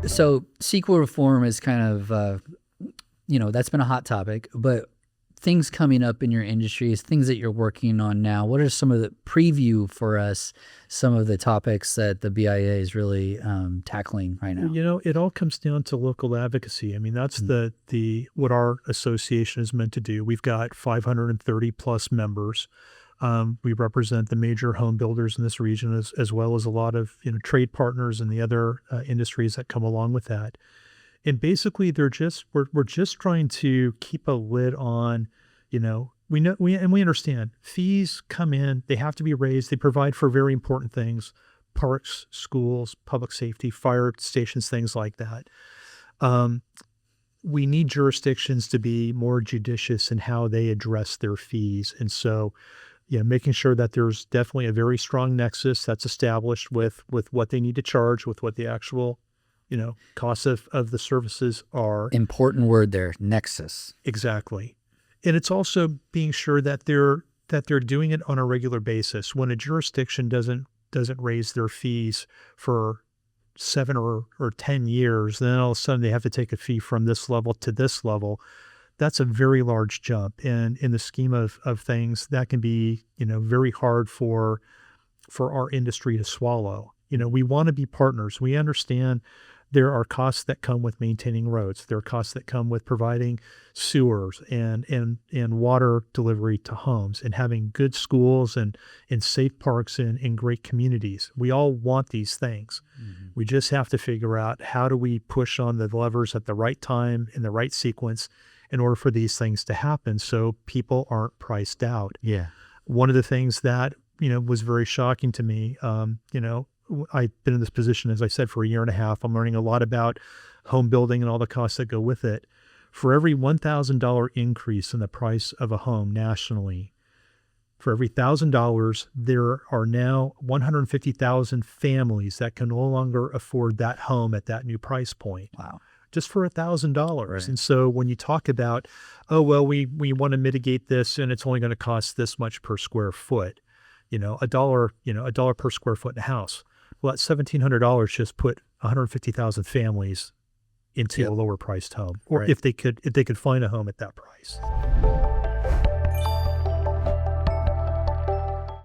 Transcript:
So sequel reform is kind of, that's been a hot topic, but things coming up in your industry, things that you're working on now, what are some of the preview for us, some of the topics that the BIA is really tackling right now? It all comes down to local advocacy. I mean, that's the what our association is meant to do. We've got 530 plus members. We represent the major home builders in this region, as well as a lot of trade partners and the other industries that come along with that. And basically, we're just trying to keep a lid on, we understand fees come in, they have to be raised, they provide for very important things, parks, schools, public safety, fire stations, things like that. We need jurisdictions to be more judicious in how they address their fees. And so, making sure that there's definitely a very strong nexus that's established with what they need to charge, with what the actual, costs of the services are. Important word there, nexus. Exactly. And it's also being sure that they're doing it on a regular basis. When a jurisdiction doesn't raise their fees for 7 or 10 years, then all of a sudden they have to take a fee from this level to this level. That's a very large jump. And in the scheme of things, that can be, very hard for our industry to swallow. We want to be partners. We understand there are costs that come with maintaining roads. There are costs that come with providing sewers and water delivery to homes and having good schools and safe parks in great communities. We all want these things. Mm-hmm. We just have to figure out how do we push on the levers at the right time in the right sequence in order for these things to happen so people aren't priced out. Yeah. One of the things that, was very shocking to me, I've been in this position, as I said, for a year and a half. I'm learning a lot about home building and all the costs that go with it. For every $1,000 increase in the price of a home nationally, for every $1,000, there are now 150,000 families that can no longer afford that home at that new price point. Wow. Just for $1,000. Right. And so when you talk about, we want to mitigate this and it's only going to cost this much per square foot, a dollar per square foot in a house. Well, that $1,700 just put 150,000 families into a lower priced home, or right. if they could find a home at that price.